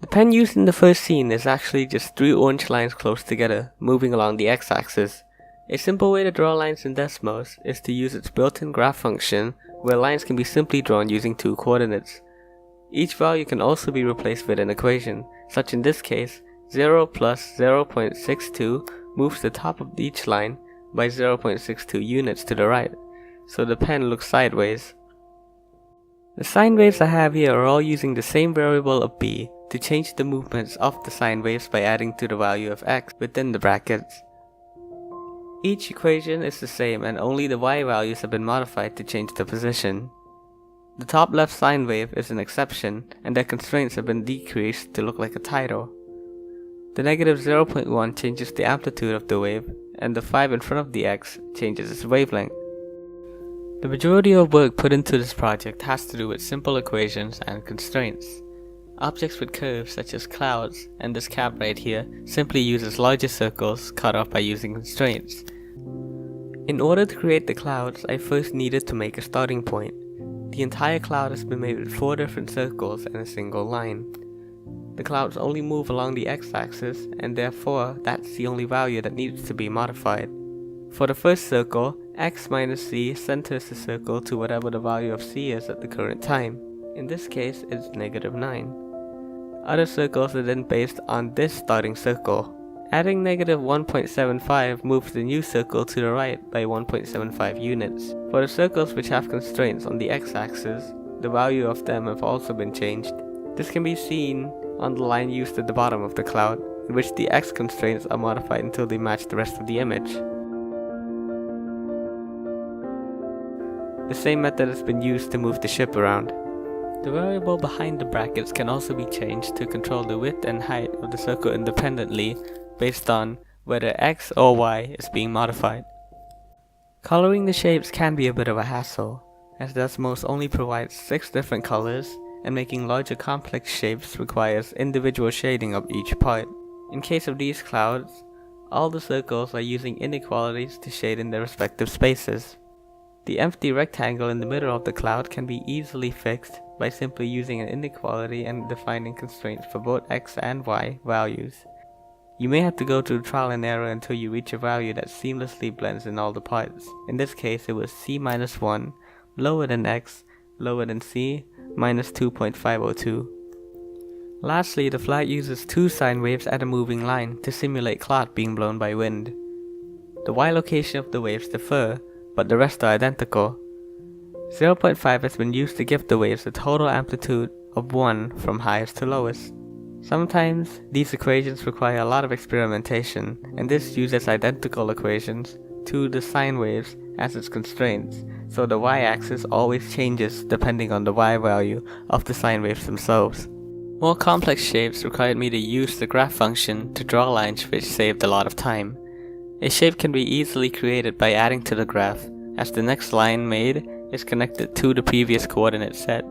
The pen used in the first scene is actually just 3 orange lines close together, moving along the x-axis. A simple way to draw lines in Desmos is to use its built-in graph function, where lines can be simply drawn using 2 coordinates. Each value can also be replaced with an equation, such in this case, 0 plus 0.62 moves the top of each line by 0.62 units to the right, so the pen looks sideways. The sine waves I have here are all using the same variable of b to change the movements of the sine waves by adding to the value of x within the brackets. Each equation is the same and only the y values have been modified to change the position. The top left sine wave is an exception and their constraints have been decreased to look like a tidal. The negative 0.1 changes the amplitude of the wave and the 5 in front of the x changes its wavelength. The majority of work put into this project has to do with simple equations and constraints. Objects with curves such as clouds and this cap right here simply uses larger circles cut off by using constraints. In order to create the clouds, I first needed to make a starting point. The entire cloud has been made with 4 different circles and a single line. The clouds only move along the x-axis and therefore that's the only value that needs to be modified. For the first circle, x minus c centers the circle to whatever the value of c is at the current time. In this case, it's negative 9. Other circles are then based on this starting circle. Adding negative 1.75 moves the new circle to the right by 1.75 units. For the circles which have constraints on the x-axis, the value of them have also been changed. This can be seen on the line used at the bottom of the cloud, in which the x constraints are modified until they match the rest of the image. The same method has been used to move the ship around. The variable behind the brackets can also be changed to control the width and height of the circle independently based on whether x or y is being modified. Coloring the shapes can be a bit of a hassle, as Desmos only provides 6 different colors, and making larger complex shapes requires individual shading of each part. In case of these clouds, all the circles are using inequalities to shade in their respective spaces. The empty rectangle in the middle of the cloud can be easily fixed by simply using an inequality and defining constraints for both x and y values. You may have to go through trial and error until you reach a value that seamlessly blends in all the parts. In this case it was c minus 1, lower than x, lower than c, minus 2.502. Lastly, the flat uses 2 sine waves at a moving line to simulate cloth being blown by wind. The y location of the waves differ, but the rest are identical. 0.5 has been used to give the waves a total amplitude of 1 from highest to lowest. Sometimes, these equations require a lot of experimentation, and this uses identical equations to the sine waves as its constraints, so the y-axis always changes depending on the y value of the sine waves themselves. More complex shapes required me to use the graph function to draw lines, which saved a lot of time. A shape can be easily created by adding to the graph, as the next line made is connected to the previous coordinate set.